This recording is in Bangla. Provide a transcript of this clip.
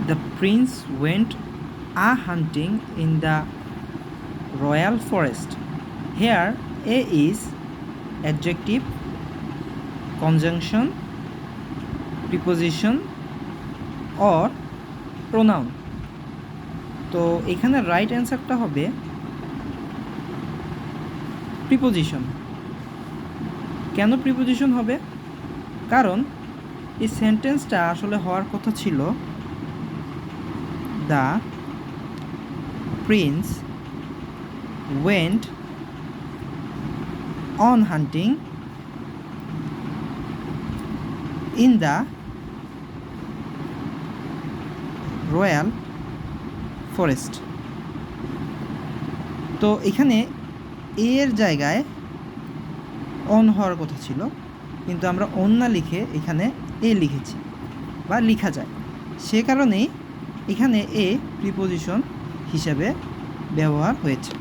The prince went a hunting in the royal forest. Here a is adjective, conjunction, preposition or pronoun. তো এখানে রাইট অ্যান্সারটা হবে প্রিপোজিশন। কেন প্রিপোজিশন হবে? কারণ এই সেন্টেন্সটা আসলে হওয়ার কথা ছিল the prince went on hunting in the royal forest. তো এখানে এর জায়গায় অন হওয়ার কথা ছিল, কিন্তু আমরা অন না লিখে এখানে এ লিখেছি বা লেখা যায়, সে কারণেই এখানে এ প্রিপোজিশন হিসাবে ব্যবহার হয়েছে।